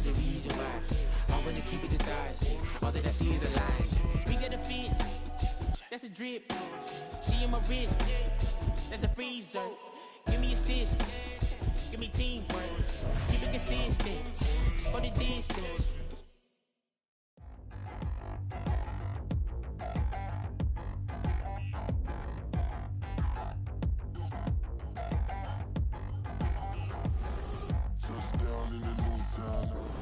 there's a reason why. I wanna keep it the thighs. All that I see is a lie. We got a fit, that's a drip. She in my wrist, that's a freezer. Give me assist, give me teamwork. Keep it consistent, for the distance.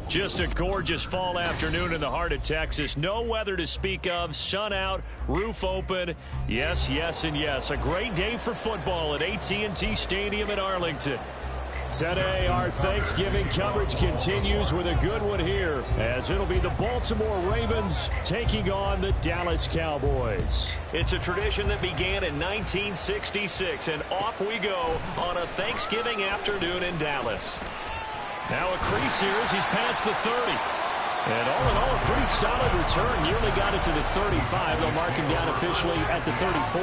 Just a gorgeous fall afternoon in the heart of Texas. No weather to speak of. Sun out, roof open. Yes, yes, and yes. A great day for football at AT&T Stadium in Arlington. Today, our Thanksgiving coverage continues with a good one here, as it'll be the Baltimore Ravens taking on the Dallas Cowboys. It's a tradition that began in 1966, and off we go on a Thanksgiving afternoon in Dallas. Now a crease here as he's past the 30. And all in all, a pretty solid return. Nearly got it to the 35. They'll mark him down officially at the 34.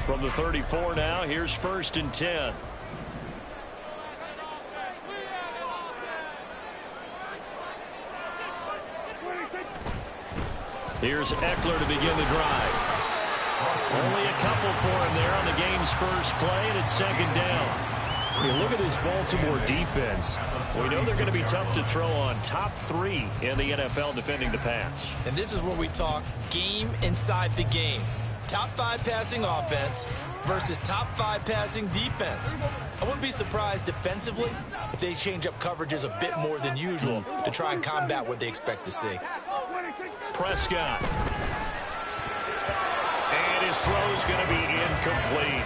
From the 34 now, here's 1st and 10. Here's Eckler to begin the drive. Only a couple for him there on the game's first play, and it's 2nd down. You look at this Baltimore defense. We know they're going to be tough to throw on. Top 3 in the NFL defending the pass. And this is where we talk game inside the game. Top 5 passing offense versus top 5 passing defense. I wouldn't be surprised defensively if they change up coverages a bit more than usual to try and combat what they expect to see. Prescott. And his throw's going to be incomplete.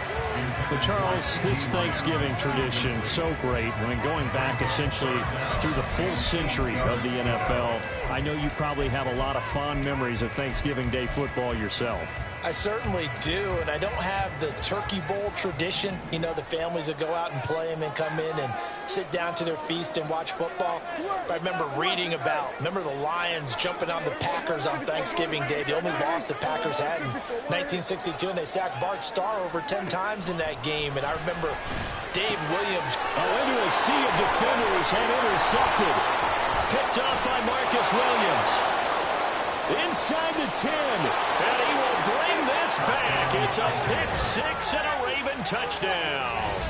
But Charles, this Thanksgiving tradition, so great. I mean, going back essentially through the full century of the NFL, I know you probably have a lot of fond memories of Thanksgiving Day football yourself. I certainly do, and I don't have the Turkey Bowl tradition. You know, the families that go out and play them and come in and sit down to their feast and watch football. But I remember reading remember the Lions jumping on the Packers on Thanksgiving Day. The only loss the Packers had in 1962, and they sacked Bart Starr over 10 times in that game. And I remember Dave Williams. Into a sea of defenders and intercepted. Picked off by Marcus Williams. Inside the 10, and he will bring this back. It's a pick 6 and a Raven touchdown.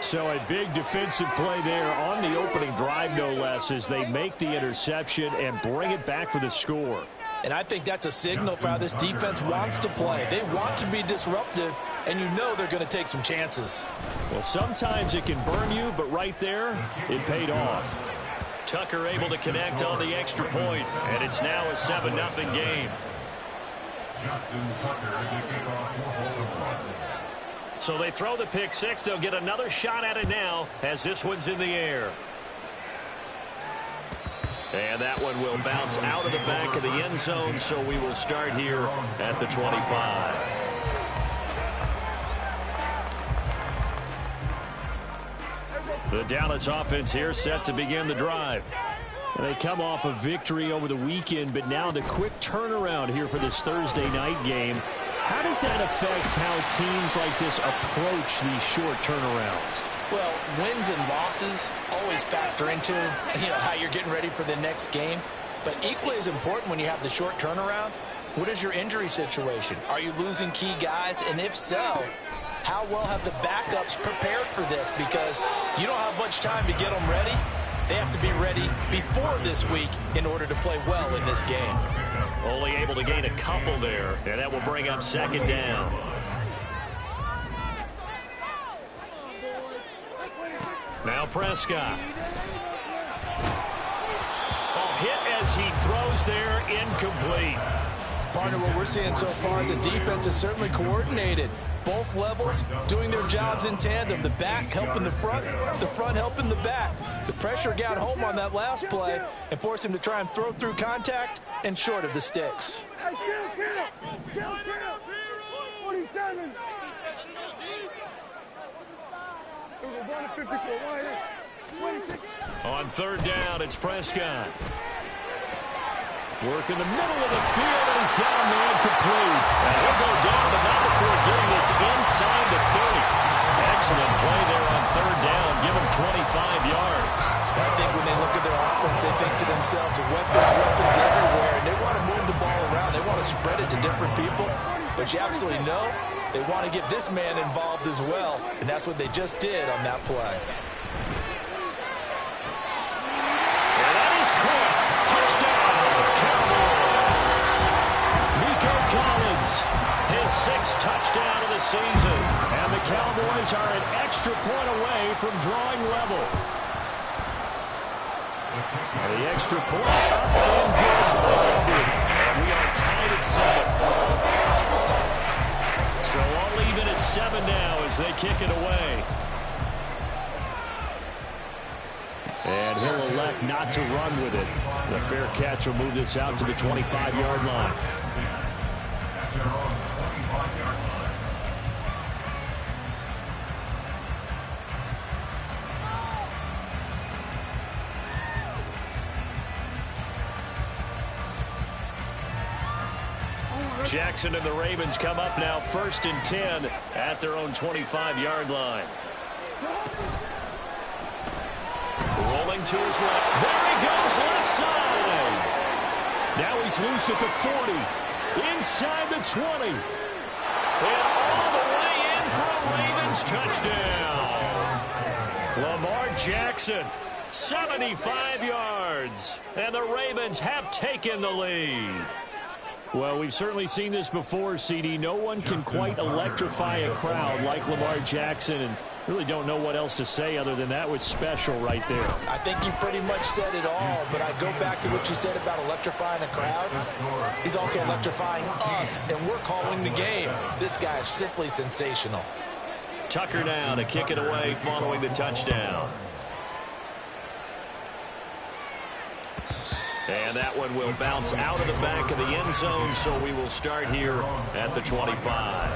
So a big defensive play there on the opening drive, no less, as they make the interception and bring it back for the score. And I think that's a signal for how this defense wants to play. They want to be disruptive, and you know they're going to take some chances. Well, sometimes it can burn you, but right there, it paid off. Tucker able to connect on the extra point, and it's now a 7-0 game. So they throw the pick 6. They'll get another shot at it now as this one's in the air. And that one will bounce out of the back of the end zone, so we will start here at the 25. The Dallas offense here set to begin the drive. And they come off a victory over the weekend, but now the quick turnaround here for this Thursday night game. How does that affect how teams like this approach these short turnarounds? Well, wins and losses always factor into how you're getting ready for the next game. But equally as important when you have the short turnaround, what is your injury situation? Are you losing key guys? And if so, how well have the backups prepared for this? Because you don't have much time to get them ready. They have to be ready before this week in order to play well in this game. Only able to gain a couple there, and that will bring up 2nd down. Now Prescott. Hit as he throws there, incomplete. Partner, what we're seeing so far is the defense is certainly coordinated. Both levels doing their jobs in tandem. The back helping the front helping the back. The pressure got home on that last play and forced him to try and throw through contact and short of the sticks. Kill. 47. On 3rd down, it's Prescott. Work in the middle of the field, and he's got a man complete. And he'll go down, but not before getting this inside the 30. Excellent play there on third down. Give him 25 yards. I think when they look at their offense, they think to themselves, weapons everywhere, and they want to move the ball around. They want to spread it to different people. But you absolutely know they want to get this man involved as well, and that's what they just did on that play. And that is caught. Touchdown, Cowboys. Nico Collins, his 6th touchdown of the season. And the Cowboys are an extra point away from drawing level. And the extra point up and good by Aubrey. And we are tied at 7. So all even at 7 now as they kick it away. And he'll elect not to run with it. The fair catch will move this out to the 25-yard line. Jackson and the Ravens come up now 1st and 10 at their own 25-yard line. Rolling to his left. There he goes, left side. Now he's loose at the 40. Inside the 20. And all the way in for a Ravens touchdown. Lamar Jackson, 75 yards. And the Ravens have taken the lead. Well, we've certainly seen this before, CD. No one can quite electrify a crowd like Lamar Jackson, and really don't know what else to say other than that was special right there. I think you pretty much said it all, but I go back to what you said about electrifying a crowd. He's also electrifying us, and we're calling the game. This guy is simply sensational. Tucker now to kick it away following the touchdown. And that one will bounce out of the back of the end zone, so we will start here at the 25.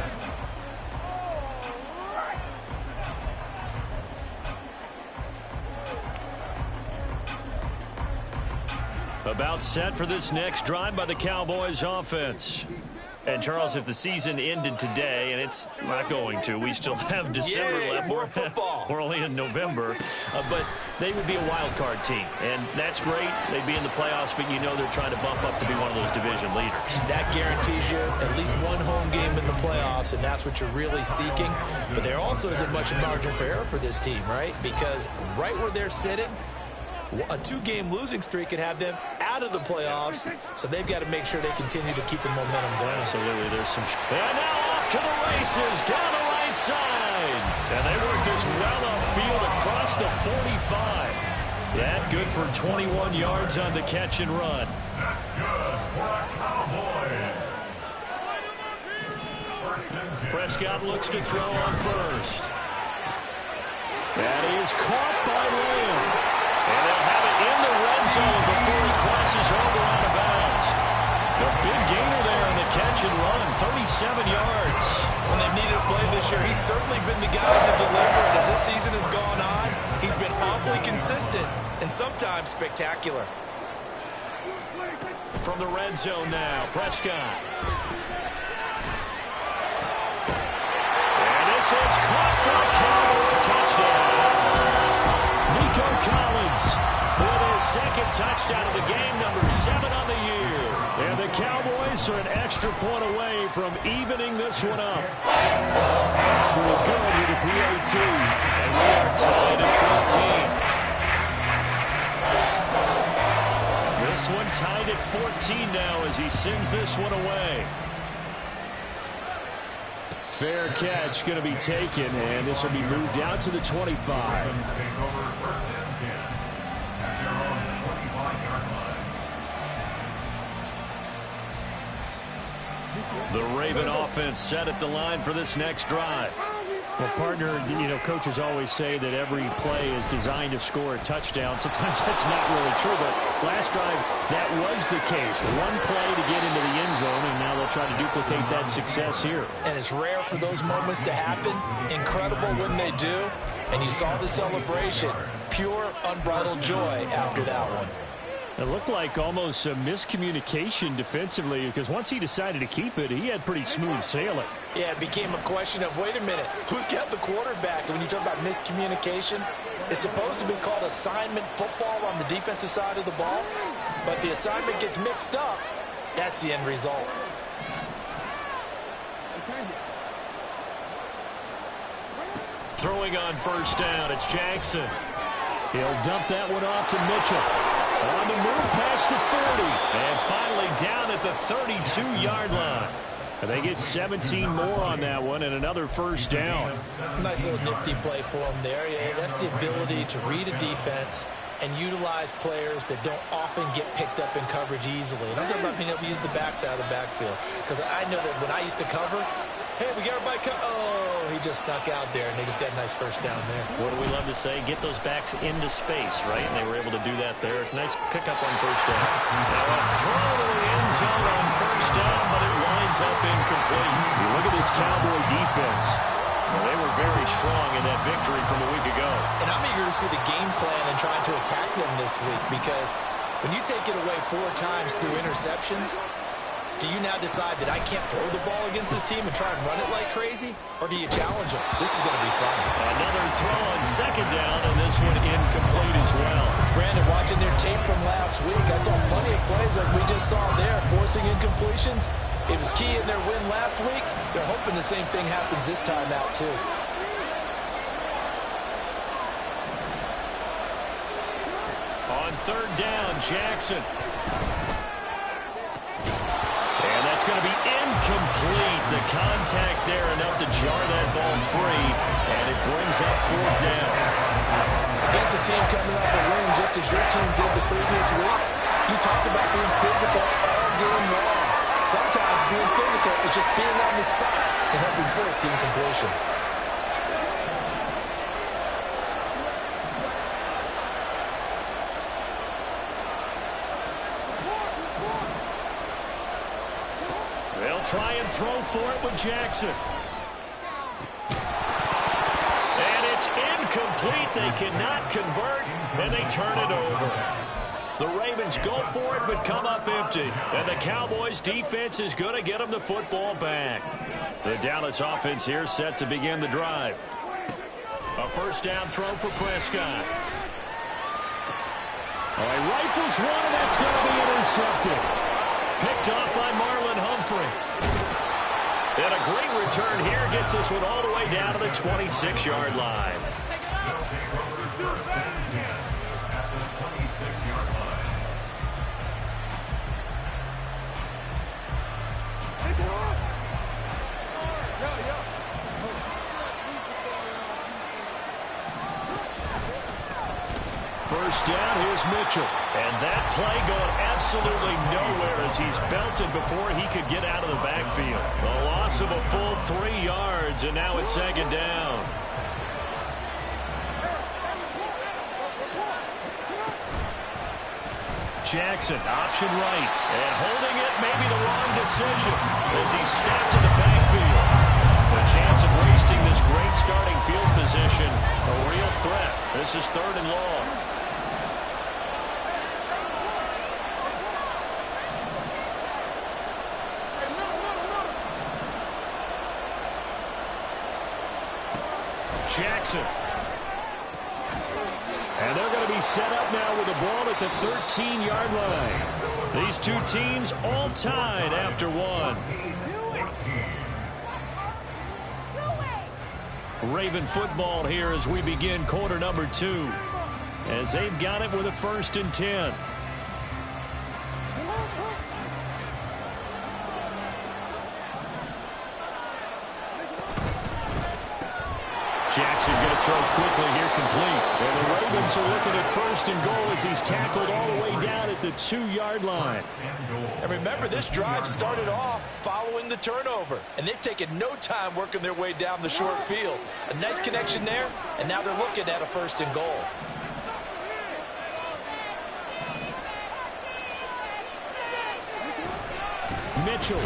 About set for this next drive by the Cowboys offense. And, Charles, if the season ended today, and it's not going to, we still have December left. More football. We're only in November. But they would be a wild card team, and that's great. They'd be in the playoffs, but you know they're trying to bump up to be one of those division leaders. That guarantees you at least one home game in the playoffs, and that's what you're really seeking. But there also isn't much margin for error for this team, right? Because right where they're sitting, a 2-game losing streak could have them out of the playoffs, so they've got to make sure they continue to keep the momentum going. Absolutely, there's some... And now off to the races, down the right side. And they work this well upfield across the 45. That good for 21 yards on the catch and run. That's good for the Cowboys. Prescott looks to throw on first. That is caught by Lamb. And they'll have it in the red zone before he crosses over out of bounds. A big gainer there on the catch and run, 37 yards. When they've needed a play this year, he's certainly been the guy to deliver it. As this season has gone on, he's been awfully consistent and sometimes spectacular. From the red zone now, Prescott. And this is caught for a Cowboy touchdown. Nico Collins with his 2nd touchdown of the game, number 7 on the year. And the Cowboys are an extra point away from evening this one up. We're good with the PAT, and we are tied at 14. This one tied at 14 now as he sends this one away. Fair catch going to be taken, and this will be moved out to the 25. The Raven offense set at the line for this next drive. Well, partner, you know, coaches always say that every play is designed to score a touchdown. Sometimes that's not really true, but last drive, that was the case. One play to get into the end zone, and now they'll try to duplicate that success here. And it's rare for those moments to happen. Incredible when they do. And you saw the celebration. Pure, unbridled joy after that one. It looked like almost a miscommunication defensively because once he decided to keep it, he had pretty smooth sailing. Yeah, it became a question of, wait a minute, who's got the quarterback? And when you talk about miscommunication, it's supposed to be called assignment football on the defensive side of the ball, but the assignment gets mixed up. That's the end result. Throwing on first down, it's Jackson. He'll dump that one off to Mitchell. On the move past the 40. And finally down at the 32-yard line. And they get 17 more on that one and another first down. Nice little nifty play for him there. Yeah, that's the ability to read a defense and utilize players that don't often get picked up in coverage easily. And I'm talking about being able to use the backs out of the backfield. Because I know that when I used to cover, hey, we got everybody oh, he just snuck out there, and they just got a nice first down there. What do we love to say? Get those backs into space, right? And they were able to do that there. Nice pickup on first down. Now a throw to the end zone on first down, but it winds up incomplete. You look at this Cowboy defense. Well, they were very strong in that victory from a week ago. And I'm eager to see the game plan and trying to attack them this week, because when you take it away 4 times through interceptions, do you now decide that I can't throw the ball against this team and try and run it like crazy? Or do you challenge them? This is going to be fun. Another throw on second down, and this one incomplete as well. Brandon, watching their tape from last week, I saw plenty of plays like we just saw there, forcing incompletions. It was key in their win last week. They're hoping the same thing happens this time out, too. On third down, Jackson. And that's going to be incomplete. The contact there enough to jar that ball free, and it brings up fourth down. Against a team coming off a win just as your team did the previous week, you talk about being physical all game long. Sometimes being physical is just being on the spot and helping force the incompletion. They'll try and throw for it with Jackson. And it's incomplete. They cannot convert, and they turn it over. The Ravens go for it, but come up empty. And the Cowboys defense is going to get them the football back. The Dallas offense here set to begin the drive. A first down throw for Prescott. All right, rifles one, and that's going to be intercepted. Picked off by Marlon Humphrey. And a great return here gets us one all the way down to the 26-yard line. First down, here's Mitchell. And that play going absolutely nowhere as he's belted before he could get out of the backfield. A loss of a full 3 yards, and now it's second down. Jackson, option right. And holding it may be the wrong decision as he's snapped to the backfield. The chance of wasting this great starting field position, a real threat. This is third and long. Jackson. And they're going to be set up now with the ball at the 13-yard line. These two teams all tied after one. Raven football here as we begin quarter number 2. As they've got it with a 1st and 10. Jackson going to throw quickly here, complete. And the Ravens are looking at 1st and goal as he's tackled all the way down at the 2-yard line. And remember, this drive started off following the turnover, and they've taken no time working their way down the short field. A nice connection there, and now they're looking at a 1st and goal. Mitchell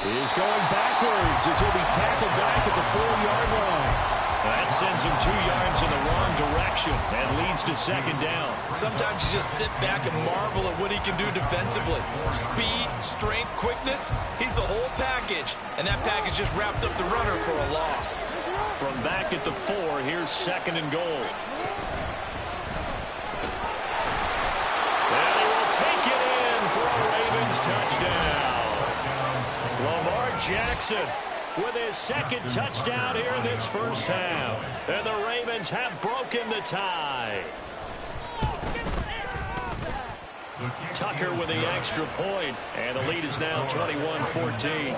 is going backwards as he'll be tackled back at the 4-yard line. That sends him 2 yards in the wrong direction and leads to second down. Sometimes you just sit back and marvel at what he can do defensively. Speed, strength, quickness, he's the whole package. And that package just wrapped up the runner for a loss. From back at the 4, here's second and goal. And he will take it in for a Ravens touchdown. Lamar Jackson with his second touchdown here in this first half. And the Ravens have broken the tie. Tucker with the extra point, and the lead is now 21-14.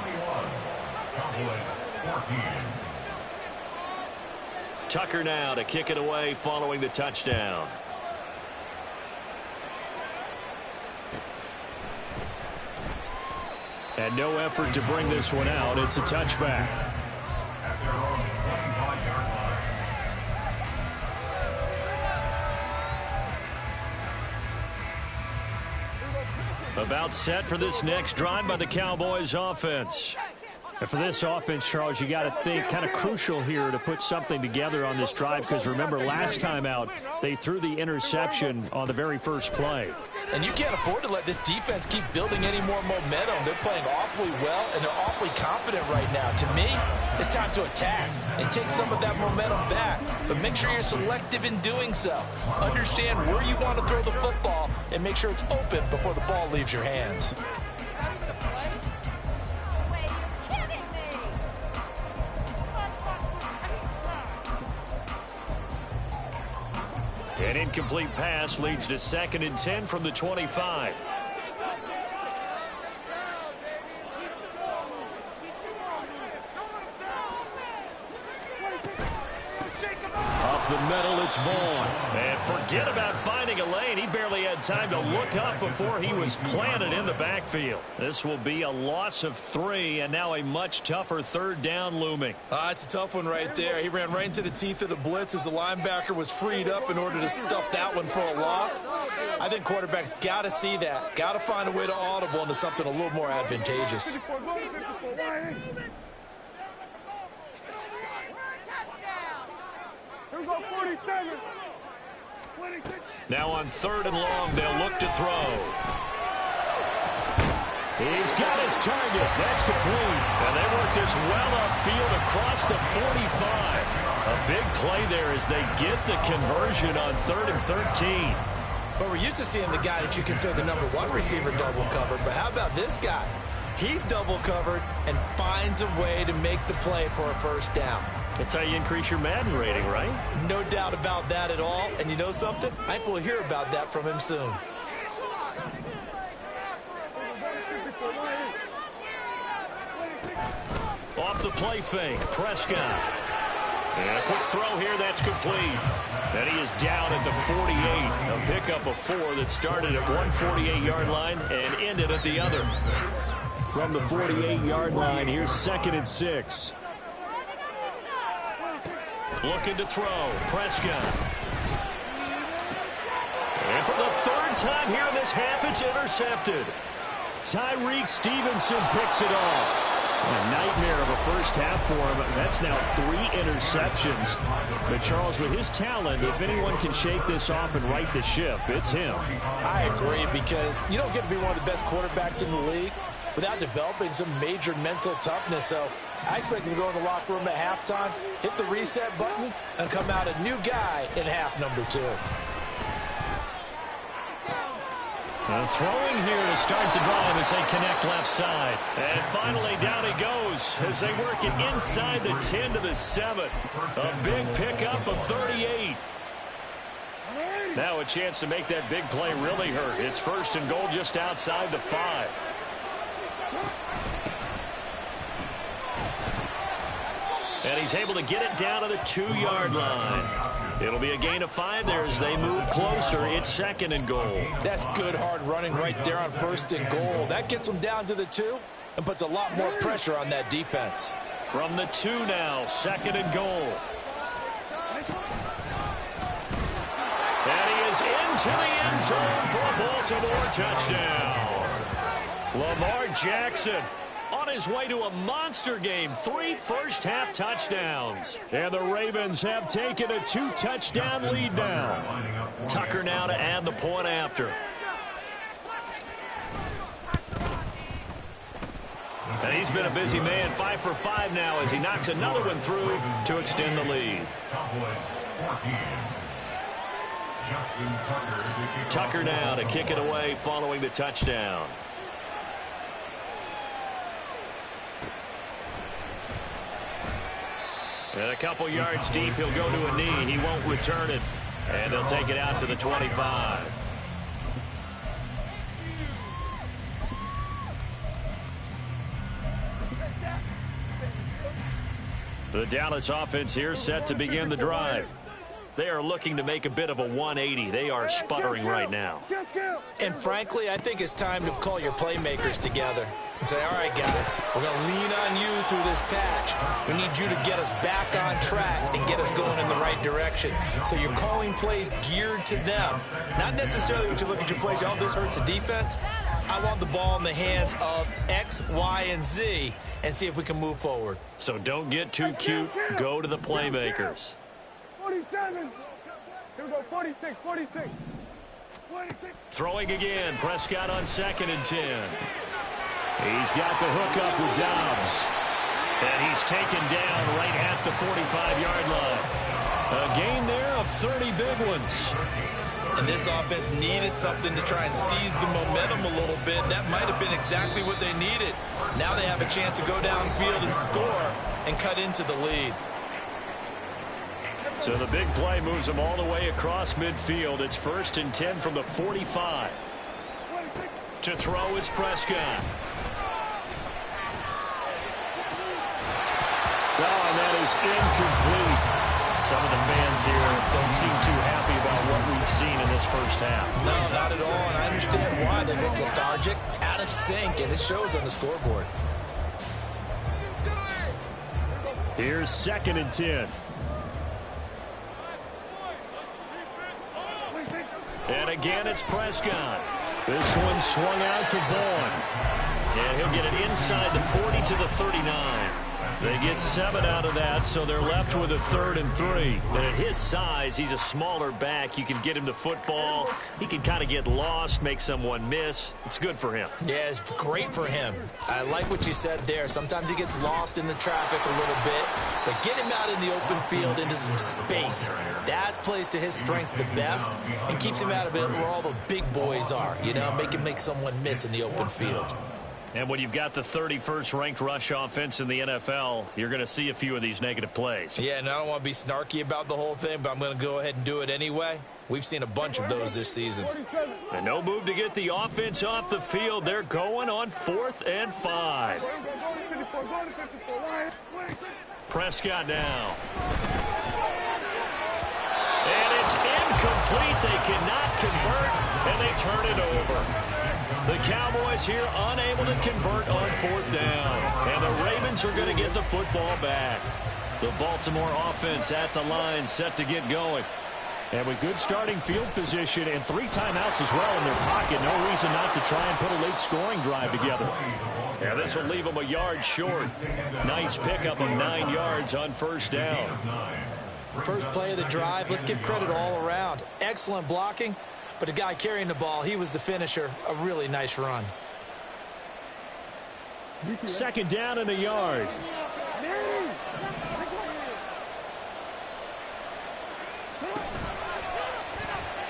Tucker now to kick it away following the touchdown. And no effort to bring this one out. It's a touchback. About set for this next drive by the Cowboys offense. And for this offense, Charles, you got to think kind of crucial here to put something together on this drive, because remember last time out they threw the interception on the very first play. And you can't afford to let this defense keep building any more momentum. They're playing awfully well, and they're awfully confident right now. To me, it's time to attack and take some of that momentum back. But make sure you're selective in doing so. Understand where you want to throw the football and make sure it's open before the ball leaves your hands. An incomplete pass leads to 2nd and 10 from the 25. Up the middle, it's Vaughn. And forget about finding a lane. He barely had time to look up before he was planted in the backfield. This will be a loss of 3, and now a much tougher 3rd down looming. It's a tough one right there. He ran right into the teeth of the blitz as the linebacker was freed up in order to stuff that one for a loss. I think quarterbacks got to see that. Got to find a way to audible into something a little more advantageous. Now on 3rd and long, they'll look to throw. He's got his target. That's complete. And they work this well upfield across the 45. A big play there as they get the conversion on 3rd and 13. But we're used to seeing the guy that you consider the #1 receiver double covered. But how about this guy? He's double covered and finds a way to make the play for a first down. That's how you increase your Madden rating, right? No doubt about that at all. And you know something? I think we'll hear about that from him soon. Off the play fake, Prescott. And a quick throw here, that's complete. And he is down at the 48. A pickup of 4 that started at one 48-yard line and ended at the other. From the 48-yard line, here's 2nd and 6. Looking to throw, Prescott. And for the 3rd time here in this half, it's intercepted. Tyreek Stevenson picks it off. A nightmare of a first half for him. That's now 3 interceptions. But Charles, with his talent, if anyone can shake this off and right the ship, it's him. I agree, because you don't get to be one of the best quarterbacks in the league without developing some major mental toughness. So I expect him to go in the locker room at halftime, hit the reset button, and come out a new guy in half number 2. Throwing here to start the drive as they connect left side. And finally down he goes as they work it inside the 10 to the 7. A big pickup of 38. Now a chance to make that big play really hurt. It's 1st and goal just outside the 5. And he's able to get it down to the 2-yard line. It'll be a gain of 5 there as they move closer. It's 2nd and goal. That's good hard running right there on 1st and goal. That gets them down to the 2 and puts a lot more pressure on that defense. From the 2 now, 2nd and goal. And he is into the end zone for a Baltimore touchdown. Lamar Jackson on his way to a monster game. 3 first-half touchdowns. And the Ravens have taken a 2-touchdown lead now. Tucker now to add the point after. And he's been a busy man, 5 for 5 now as he knocks another one through to extend the lead. Tucker now to kick it away following the touchdown. And a couple yards deep, he'll go to a knee. He won't return it. And they'll take it out to the 25. The Dallas offense here set to begin the drive. They are looking to make a bit of a 180. They are sputtering right now. And frankly, I think it's time to call your playmakers together and say, all right, guys, we're going to lean on you through this patch. We need you to get us back on track and get us going in the right direction. So you're calling plays geared to them. Not necessarily when you look at your plays, oh, this hurts the defense. I want the ball in the hands of X, Y, and Z and see if we can move forward. So don't get too cute. Go to the playmakers. 47. Here we go, 46, 46. 46. Throwing again. Prescott on 2nd and 10. He's got the hook up with Dobbs. And he's taken down right at the 45-yard line. A gain there of 30 big ones. And this offense needed something to try and seize the momentum a little bit. That might have been exactly what they needed. Now they have a chance to go downfield and score and cut into the lead. So the big play moves them all the way across midfield. It's 1st and 10 from the 45. To throw is Prescott. Oh, and that is incomplete. Some of the fans here don't seem too happy about what we've seen in this first half. No, not at all, and I understand why. They look lethargic, out of sync, and it shows on the scoreboard. Here's 2nd and 10. And again, it's Prescott. This one swung out to Vaughn. And he'll get it inside the 40 to the 39. They get 7 out of that, so they're left with a 3rd and 3. And at his size, he's a smaller back. You can get him to football. He can kind of get lost, make someone miss. It's good for him. Yeah, it's great for him. I like what you said there. Sometimes he gets lost in the traffic a little bit, but get him out in the open field into some space. That plays to his strengths the best and keeps him out of it where all the big boys are. You know, make him make someone miss in the open field. And when you've got the 31st ranked rush offense in the NFL, you're going to see a few of these negative plays. Yeah, and I don't want to be snarky about the whole thing, but I'm going to go ahead and do it anyway. We've seen a bunch of those this season. And no move to get the offense off the field. They're going on 4th and 5. Prescott now. And it's incomplete. They cannot convert, and they turn it over. The Cowboys here unable to convert on 4th down. And the Ravens are going to get the football back. The Baltimore offense at the line set to get going. And with good starting field position and 3 timeouts as well in their pocket, no reason not to try and put a late scoring drive together. Yeah, this will leave them a yard short. Nice pickup of 9 yards on 1st down. First play of the drive, let's give credit all around. Excellent blocking. But the guy carrying the ball, he was the finisher. A really nice run. 2nd down and a yard.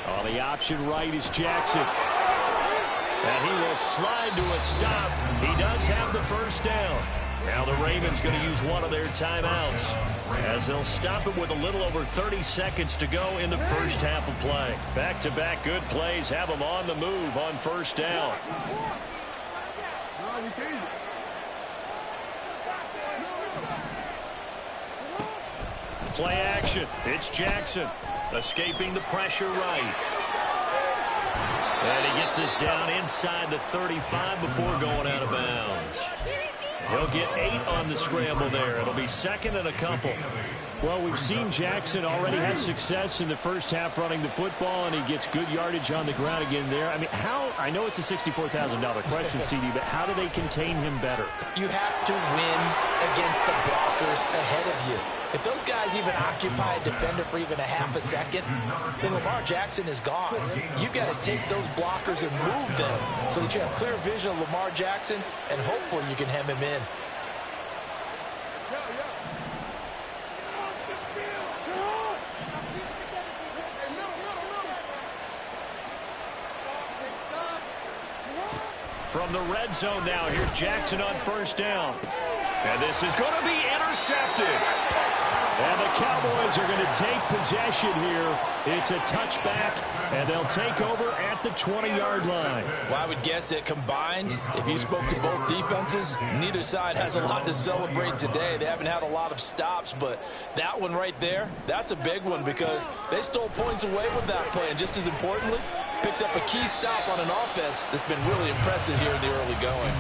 On the option right is Jackson. And he will slide to a stop. He does have the 1st down. Now the Ravens going to use one of their timeouts as they'll stop it with a little over 30 seconds to go in the first half of play. Back-to-back good plays have them on the move on 1st down. Play action. It's Jackson escaping the pressure right. And he gets us down inside the 35 before going out of bounds. He'll get 8 on the scramble there. It'll be second and a couple. Well, we've seen Jackson already have success in the first half running the football, and he gets good yardage on the ground again there. I mean, I know it's a $64,000 question, CD, but how do they contain him better? You have to win against the blockers ahead of you. If those guys even occupy a defender for even a half a second, then Lamar Jackson is gone. You've got to take those blockers and move them so that you have clear vision of Lamar Jackson, and hopefully you can hem him in. From the red zone now, here's Jackson on first down. And this is going to be intercepted. And the Cowboys are going to take possession here. It's a touchback, and they'll take over at the 20-yard line. Well, I would guess that combined, if you spoke to both defenses, neither side has a lot to celebrate today. They haven't had a lot of stops, but that one right there, that's a big one because they stole points away with that play. And just as importantly, picked up a key stop on an offense that's been really impressive here in the early going.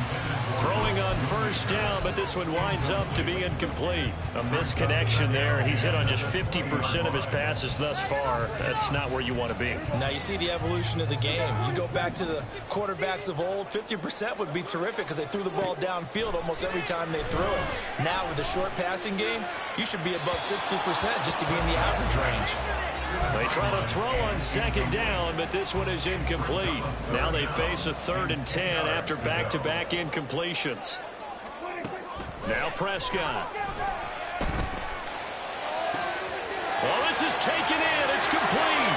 Throwing on first down, but this one winds up to be incomplete. A misconnection there. He's hit on just 50% of his passes thus far. That's not where you want to be. Now you see the evolution of the game. You go back to the quarterbacks of old, 50% would be terrific because they threw the ball downfield almost every time they threw it. Now with the short passing game, you should be above 60% just to be in the average range. They try to throw on second down, but this one is incomplete. Now they face a 3rd and 10 after back-to-back incompletions. Now Prescott. Well, this is taken in. It's complete.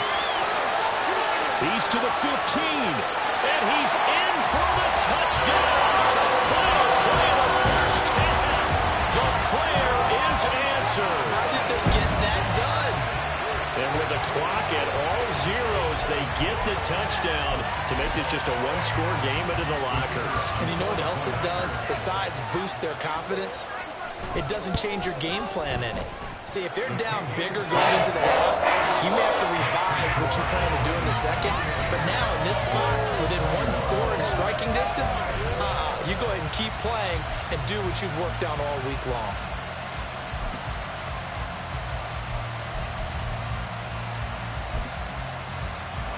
He's to the 15, and he's in for the touchdown. The final play of the first half. The prayer is answered. How did they get that done? And with the clock at all zeros, they get the touchdown to make this just a one-score game into the lockers. And you know what else it does? Besides boost their confidence, it doesn't change your game plan any. See, if they're down bigger going into the half, you may have to revise what you plan to do in the second. But now in this spot, within one score and striking distance, you go ahead and keep playing and do what you've worked on all week long.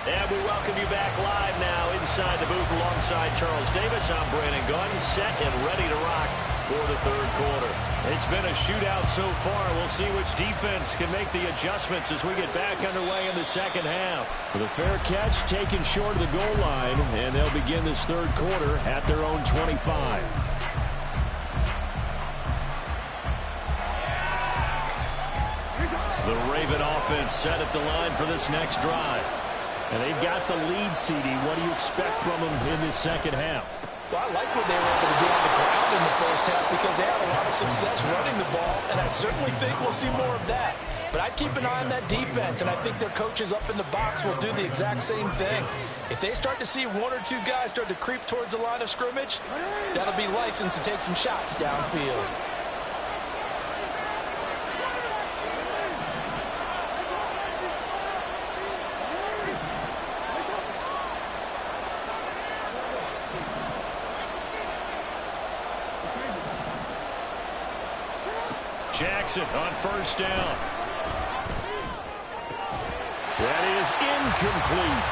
And we welcome you back live now inside the booth alongside Charles Davis. I'm Brandon Gaudin, set and ready to rock for the third quarter. It's been a shootout so far. We'll see which defense can make the adjustments as we get back underway in the second half. With a fair catch taken short of the goal line, and they'll begin this third quarter at their own 25. The Raven offense set at the line for this next drive. And they've got the lead, CD. What do you expect from them in this second half? Well, I like what they were able to do on the ground in the first half because they had a lot of success running the ball, and I certainly think we'll see more of that. But I'd keep an eye on that defense, and I think their coaches up in the box will do the exact same thing. If they start to see one or two guys start to creep towards the line of scrimmage, that'll be license to take some shots downfield. Jackson on first down. That is incomplete.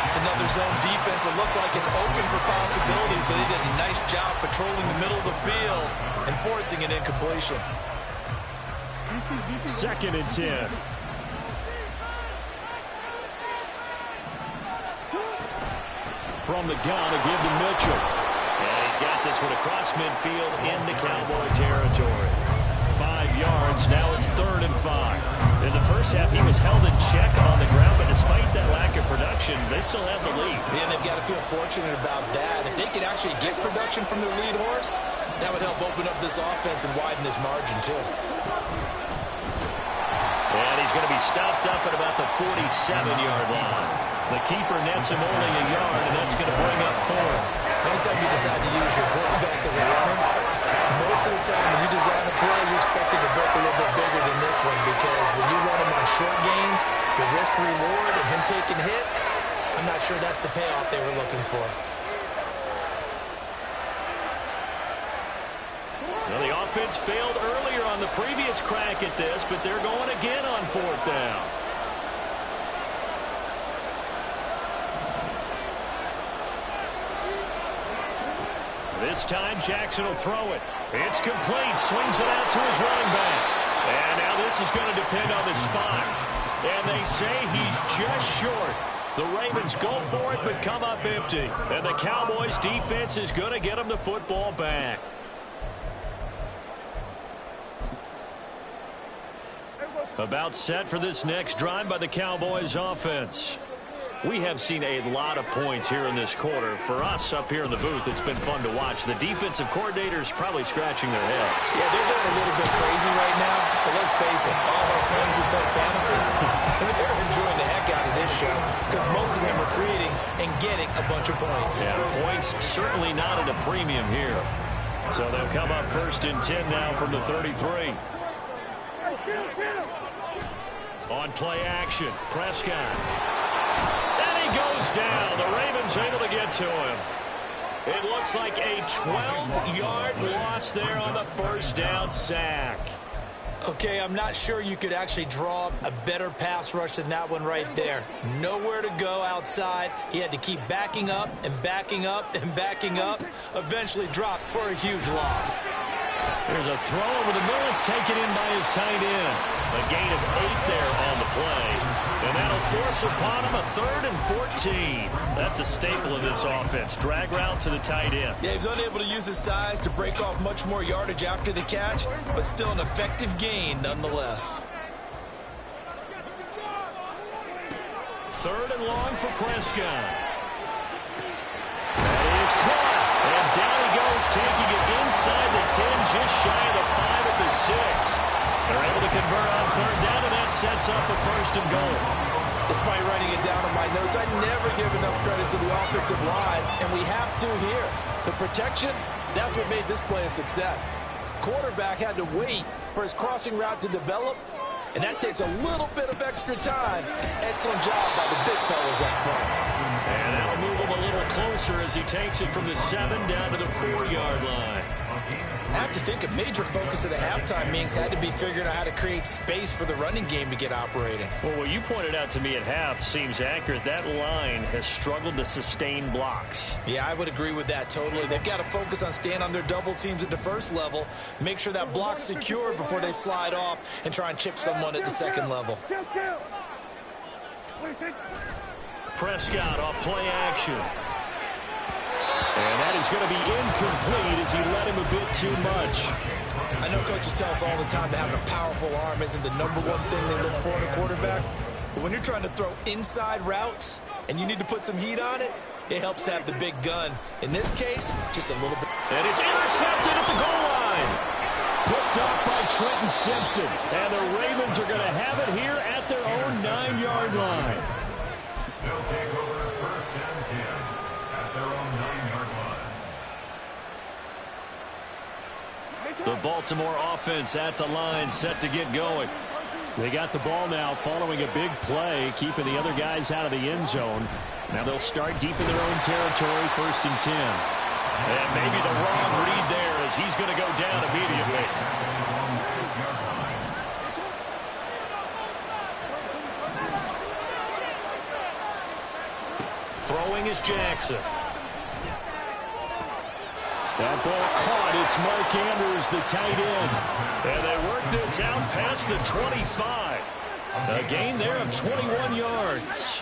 It's another zone defense. It looks like it's open for possibilities, but he did a nice job patrolling the middle of the field and forcing an incompletion. 2nd and 10. From the gun, a give to Mitchell. And he's got this one across midfield into Cowboy territory. 5 yards. Now it's 3rd and 5. In the first half, he was held in check on the ground, but despite that lack of production, they still have the lead. Yeah, and they've got to feel fortunate about that. If they could actually get production from their lead horse, that would help open up this offense and widen this margin, too. And he's going to be stopped up at about the 47-yard line. The keeper nets him only a yard, and that's going to bring up 4th. Anytime you decide to use your quarterback as a runner, most of the time when you design a play, you're expected to break a little bit bigger than this one because when you run him on short gains, the risk-reward and him taking hits, I'm not sure that's the payoff they were looking for. Well, the offense failed earlier on the previous crack at this, but they're going again on 4th down. This time Jackson will throw it. It's complete. Swings it out to his running back. And now this is going to depend on the spot. And they say he's just short. The Ravens go for it but come up empty. And the Cowboys defense is going to get him the football back. About set for this next drive by the Cowboys offense. We have seen a lot of points here in this quarter. For us up here in the booth, it's been fun to watch. The defensive coordinators probably scratching their heads. Yeah, they're going a little bit crazy right now. But let's face it, all of our friends who play fantasy, they're enjoying the heck out of this show because most of them are creating and getting a bunch of points. Yeah, points certainly not at a premium here. So they'll come up 1st and 10 now from the 33. On play action, Prescott. Goes down. The Ravens able to get to him. It looks like a 12-yard loss there on the 1st down sack. Okay, I'm not sure you could actually draw up a better pass rush than that one right there. Nowhere to go outside. He had to keep backing up and backing up and backing up. Eventually dropped for a huge loss. There's a throw over the middle. It's taken in by his tight end. A gain of 8 there on the play. And that'll force upon him a 3rd and 14. That's a staple of this offense. Drag route to the tight end. Yeah, he was unable to use his size to break off much more yardage after the catch, but still an effective gain nonetheless. 3rd and long for Prescott. That is caught. And down he goes, taking it inside the 10, just shy of the 5 at the 6. They're able to convert on 3rd down, and that sets up a 1st and goal. Despite writing it down on my notes, I never give enough credit to the offensive line, and we have to here. The protection, that's what made this play a success. Quarterback had to wait for his crossing route to develop, and that takes a little bit of extra time. Excellent job by the big fellas up front. And that'll move him a little closer as he takes it from the 7 down to the 4-yard line. I have to think a major focus of the halftime meetings had to be figuring out how to create space for the running game to get operating. Well, what you pointed out to me at half seems accurate. That line has struggled to sustain blocks. Yeah, I would agree with that totally. They've got to focus on staying on their double teams at the 1st level, make sure that block's secure before they slide off and try and chip someone at the 2nd level. Prescott off play action. And that is going to be incomplete as he let him a bit too much. I know coaches tell us all the time that having a powerful arm isn't the #1 thing they look for in a quarterback. But when you're trying to throw inside routes and you need to put some heat on it, it helps have the big gun. In this case, just a little bit. And it's intercepted at the goal line. Picked up by Trenton Simpson. And the Ravens are going to have it here at their own 9-yard line. They'll take over 1st and 10 at their own 9-yard line. The Baltimore offense at the line, set to get going. They got the ball now following a big play, keeping the other guys out of the end zone. Now they'll start deep in their own territory, 1st and 10. And maybe the wrong read there as he's going to go down immediately. Throwing is Jackson. That ball caught. It's Mark Andrews, the tight end. And they work this out past the 25. A gain there of 21 yards.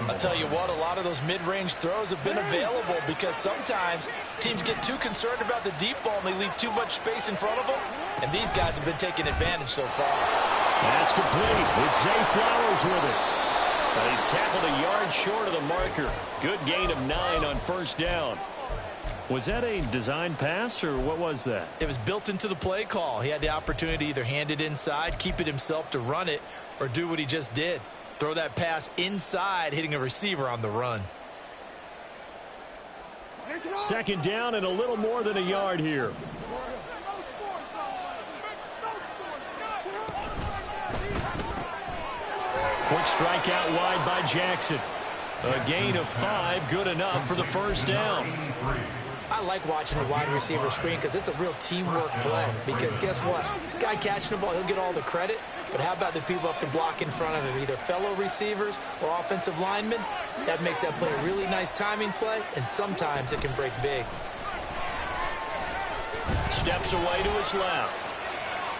I'll tell you what, a lot of those mid-range throws have been available because sometimes teams get too concerned about the deep ball and they leave too much space in front of them. And these guys have been taking advantage so far. That's complete. It's Zay Flowers with it. He's tackled a yard short of the marker. Good gain of 9 on 1st down. Was that a design pass, or what was that? It was built into the play call. He had the opportunity to either hand it inside, keep it himself to run it, or do what he just did. Throw that pass inside, hitting a receiver on the run. 2nd down and a little more than a yard here. Quick strike out wide by Jackson. A gain of 5, good enough for the 1st down. I like watching a wide receiver screen because it's a real teamwork play. Because guess what? The guy catching the ball, he'll get all the credit. But how about the people who have to block in front of him, either fellow receivers or offensive linemen? That makes that play a really nice timing play, and sometimes it can break big. Steps away to his left.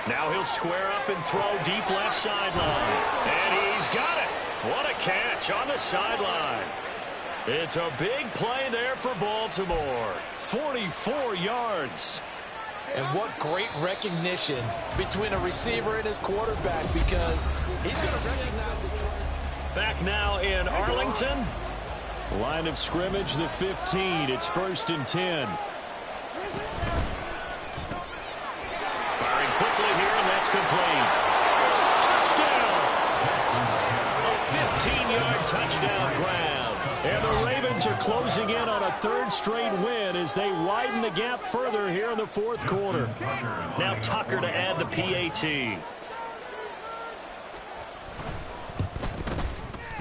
Now he'll square up and throw deep left sideline. And he's got it. What a catch on the sideline. It's a big play there for Baltimore. 44 yards. And what great recognition between a receiver and his quarterback, because he's going to recognize it. Back now in Arlington. Line of scrimmage, the 15. It's 1st and 10. Firing quickly here, and that's complete. Touchdown! A 15-yard touchdown grab. And the Ravens are closing in on a 3rd straight win as they widen the gap further here in the 4th quarter. Now Tucker to add the PAT.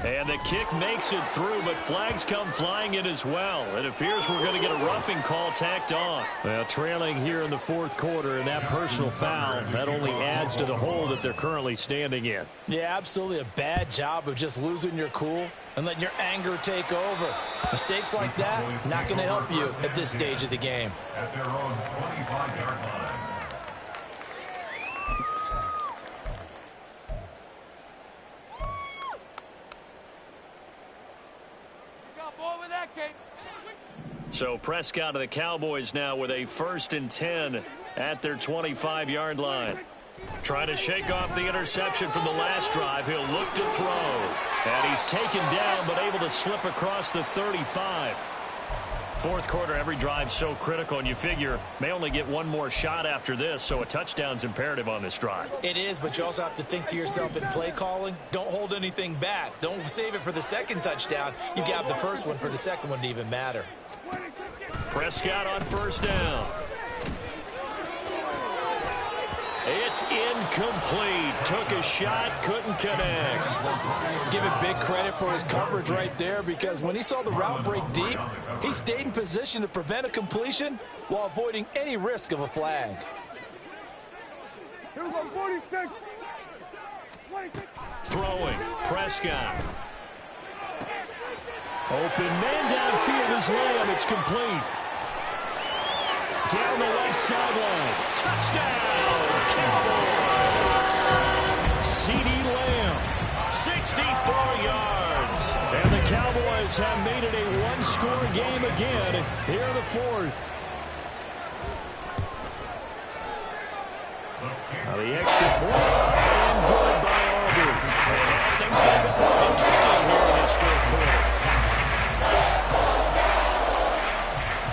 And the kick makes it through, but flags come flying in as well. It appears we're going to get a roughing call tacked on. Well, trailing here in the 4th quarter, and that personal foul, that only adds to the hole that they're currently standing in. Yeah, absolutely a bad job of just losing your cool and letting your anger take over. Mistakes like that, not going to help you at this stage of the game. At their own 25-yard line. So Prescott of the Cowboys now with a 1st and 10 at their 25-yard line. Trying to shake off the interception from the last drive. He'll look to throw. And he's taken down but able to slip across the 35. 4th quarter, every drive so critical, and you figure may only get one more shot after this, so a touchdown's imperative on this drive. It is, but you also have to think to yourself in play calling, don't hold anything back. Don't save it for the 2nd touchdown. You got the 1st one for the 2nd one to even matter. Prescott on 1st down. It's incomplete. Took a shot, couldn't connect. Give him big credit for his coverage right there, because when he saw the route break deep, he stayed in position to prevent a completion while avoiding any risk of a flag. Here we go, 46. Throwing, Prescott. Open man downfield is Lamb. It's complete. Down the left sideline. Touchdown, Cowboys. CeeDee Lamb, 64 yards. And the Cowboys have made it a one-score game again here in the 4th. Now the extra point and good by Auburn. And now things get a bit more interesting here in this 4th quarter.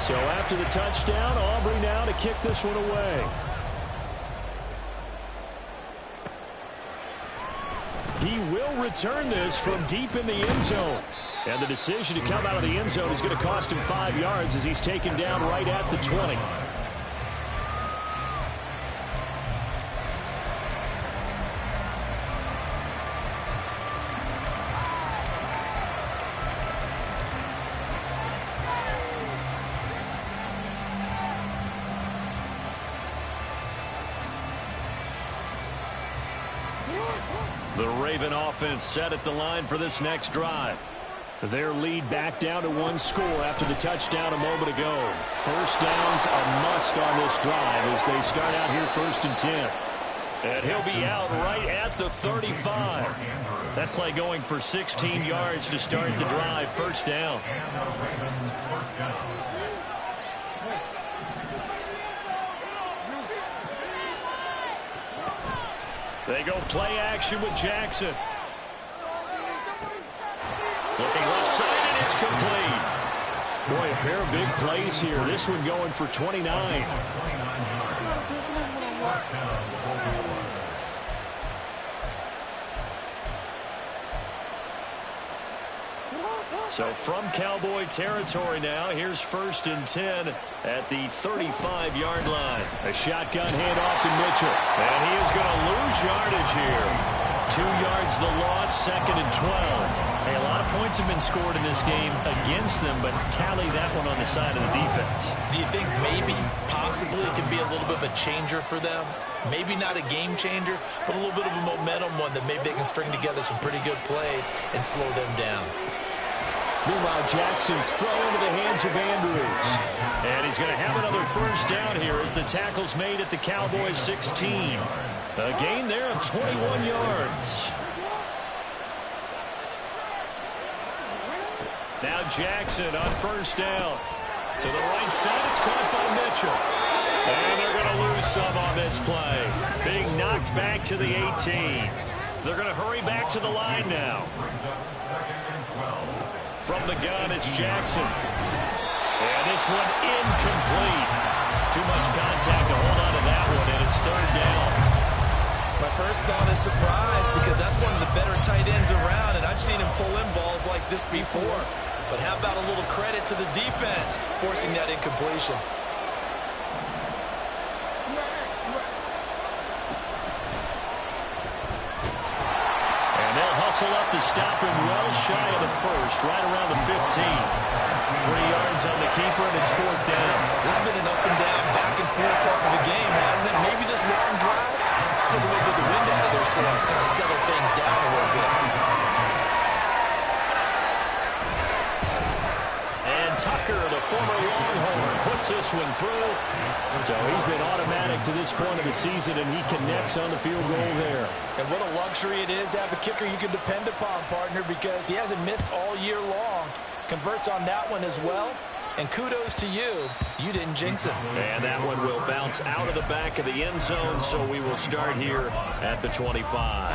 So after the touchdown, Aubrey now to kick this one away. He will return this from deep in the end zone. And the decision to come out of the end zone is going to cost him 5 yards as he's taken down right at the 20. The Raven offense set at the line for this next drive. Their lead back down to 1 score after the touchdown a moment ago. 1st down's a must on this drive as they start out here 1st and 10. And he'll be out right at the 35. That play going for 16 yards to start the drive. 1st down. They go play action with Jackson. Looking left side, and it's complete. Boy, a pair of big plays here. This one going for 29. So from Cowboy territory now, here's 1st and 10 at the 35-yard line. A shotgun handoff to Mitchell. And he is going to lose yardage here. 2 yards the loss, 2nd and 12. Hey, a lot of points have been scored in this game against them, but tally that one on the side of the defense. Do you think maybe, possibly, it could be a little bit of a changer for them? Maybe not a game changer, but a little bit of a momentum one that maybe they can string together some pretty good plays and slow them down. Meanwhile, Jackson's throw into the hands of Andrews. And he's going to have another first down here as the tackle's made at the Cowboys 16. A gain there of 21 yards. Now Jackson on first down. To the right side, it's caught by Mitchell. And they're going to lose some on this play. Being knocked back to the 18. They're going to hurry back to the line now. From the gun, it's Jackson. And this one incomplete. Too much contact to hold on to that one, and it's third down. My first thought is surprise, because that's one of the better tight ends around, and I've seen him pull in balls like this before. But how about a little credit to the defense forcing that incompletion? And they'll hustle up to stop him well shy of the first, right around the 15. 3 yards on the keeper, and it's fourth down. This has been an up and down, back and forth type of a game, hasn't it? Maybe this long drive took a little bit of the wind out of their sails, kind of settled things down a little bit. And Tucker, the former Longhorn, puts this one through. So he's been automatic to this point of the season, and he connects on the field goal there. And what a luxury it is to have a kicker you can depend upon, partner, because he hasn't missed all year long. Converts on that one as well. And kudos to you. You didn't jinx it. And that one will bounce out of the back of the end zone, so we will start here at the 25.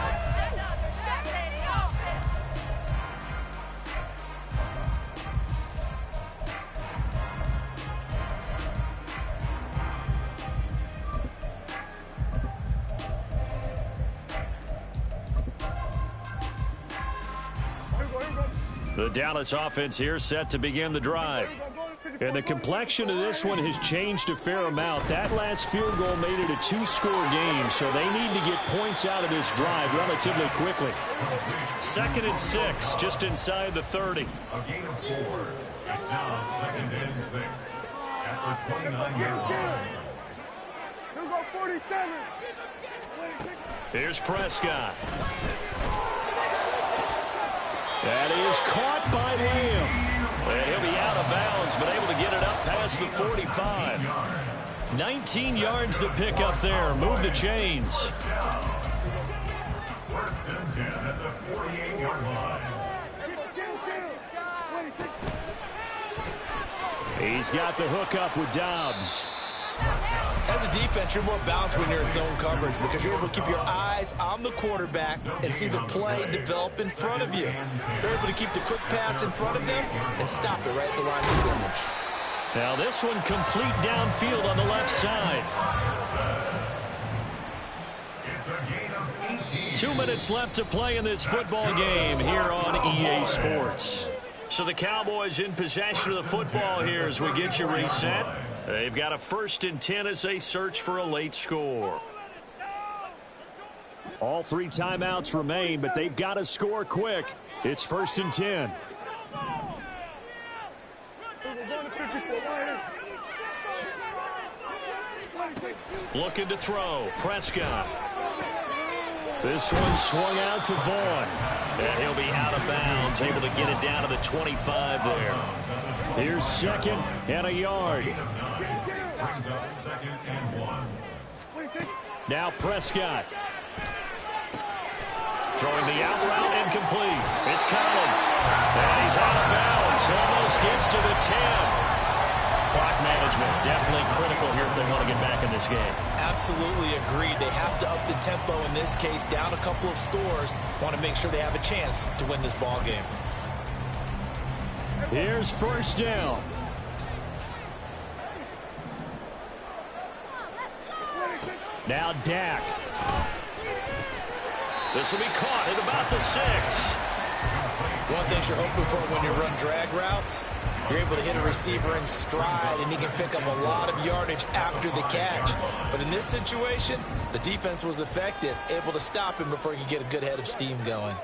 The Dallas offense here set to begin the drive. And the complexion of this one has changed a fair amount. That last field goal made it a 2-score game, so they need to get points out of this drive relatively quickly. 2nd and 6, just inside the 30. A gain of 4. It's now 2nd and 6 at the 29-yard line. He'll go 47. Here's Prescott. That is caught by Lamb. And he'll be out of bounds, but able to get it up past the 45. 19 yards to pick up there. Move the chains. 1st and 10 at the 48-yard line. He's got the hook up with Dobbs. As a defense, you're more balanced when you're in zone coverage because you're able to keep your eyes on the quarterback and see the play develop in front of you. You're able to keep the quick pass in front of them and stop it right at the line of scrimmage. Now this one complete downfield on the left side. It's a gain of 18. 2 minutes left to play in this football game here on EA Sports. So the Cowboys in possession of the football here as we get you reset. They've got a 1st and 10 as they search for a late score. All 3 timeouts remain, but they've got to score quick. It's 1st and 10. Looking to throw. Prescott. This one swung out to Vaughn. And he'll be out of bounds, able to get it down to the 25 there. Here's 2nd and a yard. Brings up 2nd and 1. Now Prescott. Throwing the out route incomplete. It's Collins. And he's out of bounds. Almost gets to the 10. Clock management definitely critical here if they want to get back in this game. Absolutely agreed. They have to up the tempo in this case, down a couple of scores. Want to make sure they have a chance to win this ball game. Here's 1st down. Now Dak. This will be caught at about the 6. One thing you're hoping for when you run drag routes, you're able to hit a receiver in stride, and he can pick up a lot of yardage after the catch. But in this situation, the defense was effective, able to stop him before he could get a good head of steam going.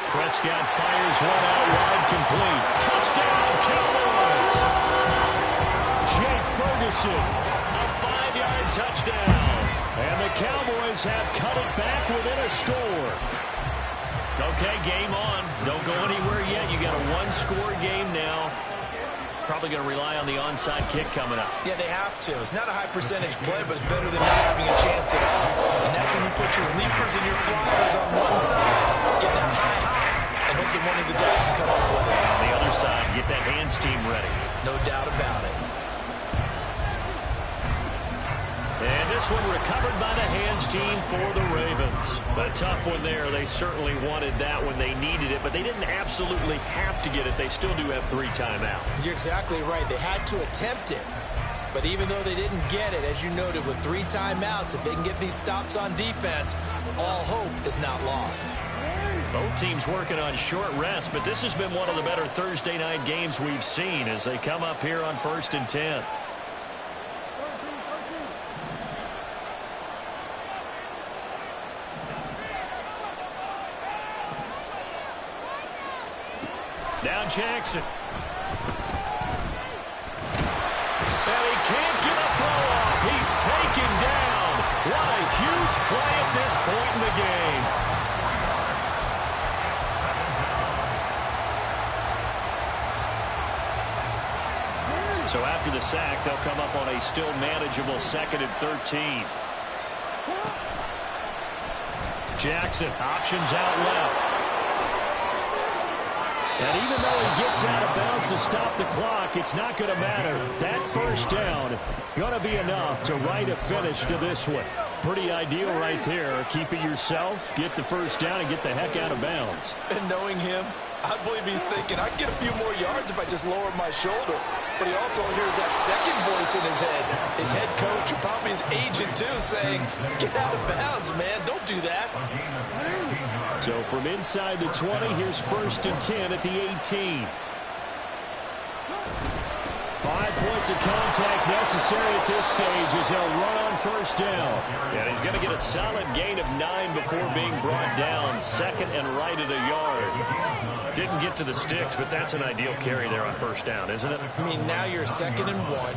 Prescott fires one out wide, complete. Touchdown, Cowboys! Jake Ferguson, a 5-yard touchdown. And the Cowboys have cut it back within a score. Okay, game on. Don't go anywhere yet. You got a one-score game now. Probably going to rely on the onside kick coming up. Yeah, they have to. It's not a high-percentage play, but it's better than not having a chance at all. And that's when you put your leapers and your flyers on one side, get that high, and hope that one of the guys can come up with it. On the other side, get that hands team ready. No doubt about it. And this one recovered by the hands team for the Ravens. A tough one there. They certainly wanted that when they needed it, but they didn't absolutely have to get it. They still do have 3 timeouts. You're exactly right. They had to attempt it. But even though they didn't get it, as you noted, with 3 timeouts, if they can get these stops on defense, all hope is not lost. Both teams working on short rest, but this has been one of the better Thursday night games we've seen as they come up here on 1st and 10. Now Jackson. And he can't get a throw off. He's taken down. What a huge play at this point in the game. So after the sack, they'll come up on a still manageable 2nd and 13. Jackson, options out left. And even though he gets out of bounds to stop the clock, it's not going to matter. That first down going to be enough to write a finish to this one. Pretty ideal right there. Keep it yourself, get the first down, and get the heck out of bounds. And knowing him, I believe he's thinking, I can get a few more yards if I just lower my shoulder. But he also hears that second voice in his head. His head coach, and probably his agent too, saying, get out of bounds, man. Don't do that. So from inside the 20, here's 1st and 10 at the 18. 5 points of contact necessary at this stage as they'll run on 1st down. And he's going to get a solid gain of 9 before being brought down. 2nd and right at a yard. Didn't get to the sticks, but that's an ideal carry there on 1st down, isn't it? I mean, now you're 2nd and 1.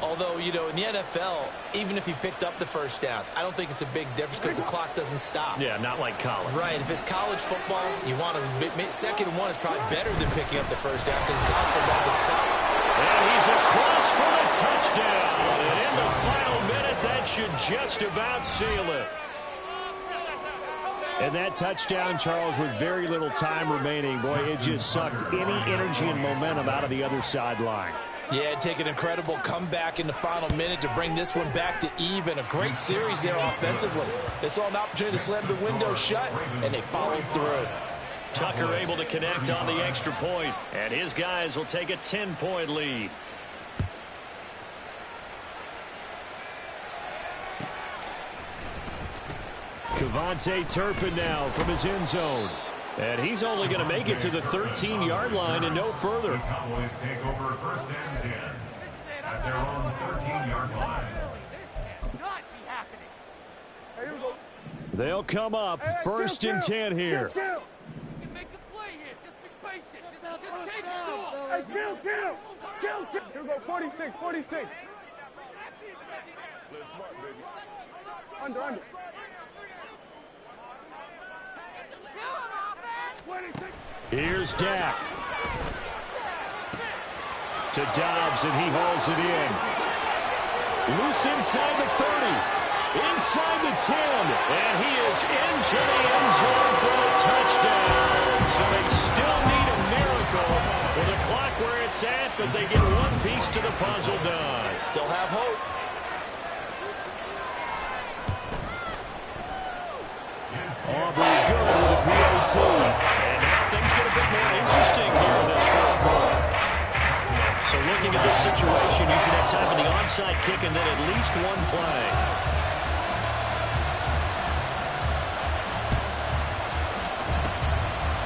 Although, you know, in the NFL, even if he picked up the first down, I don't think it's a big difference because the clock doesn't stop. Yeah, not like college. Right. If it's college football, you want to 2nd and 1 is probably better than picking up the first down because college football the clock's. And he's across for the touchdown. And in the final minute, that should just about seal it. And that touchdown, Charles, with very little time remaining, boy, it just sucked any energy and momentum out of the other sideline. Yeah, take an incredible comeback in the final minute to bring this one back to even. A great series there offensively. They saw an opportunity to slam the window shut, and they followed through. Tucker able to connect on the extra point, and his guys will take a 10-point lead. Kevontae Turpin now from his end zone. And he's only going to make it to the 13-yard line and no further. The Cowboys take over 1st and 10 at their own 13-yard line. They'll come up 1st and 10 here. Make the play here. Just be patient. Just take it to him. Hey, kill. Here we go, 46. Play smart, baby. Under. Here's Dak. To Dobbs, and he hauls it in. Loose inside the 30. Inside the 10. And he is into the end zone for a touchdown. So they still need a miracle with the clock where it's at, but they get one piece to the puzzle done. Still have hope. Aubrey good with a PAT. And now things get a bit more interesting here in this 4th quarter. So looking at this situation, you should have time for the onside kick and then at least one play.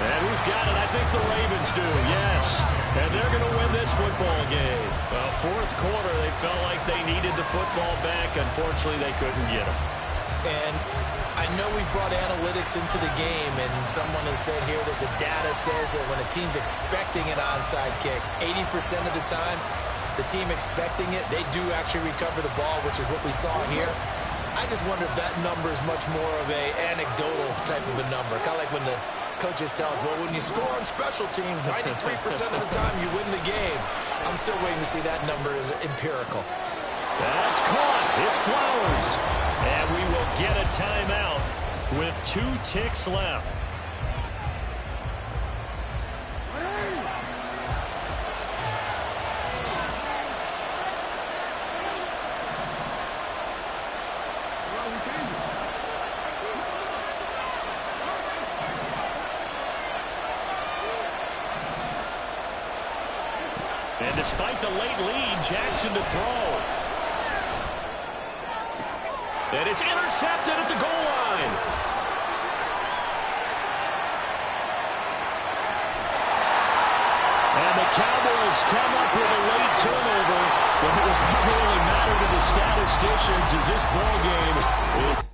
And who's got it? I think the Ravens do, yes. And they're going to win this football game. 4th quarter, they felt like they needed the football back. Unfortunately, they couldn't get it. And I know we brought analytics into the game, and someone has said here that the data says that when a team's expecting an onside kick, 80% of the time, the team expecting it, they do actually recover the ball, which is what we saw here. I just wonder if that number is much more of a anecdotal type of a number. Kind of like when the coaches tell us, well, when you score on special teams, 93% of the time you win the game. I'm still waiting to see that number is empirical. That's caught. It's Flowers. And we will get a timeout with 2 ticks left. And despite the late lead, Jackson to throw. And it's intercepted at the goal line. And the Cowboys come up with a late turnover, but it will probably only matter to the statisticians as this ball game is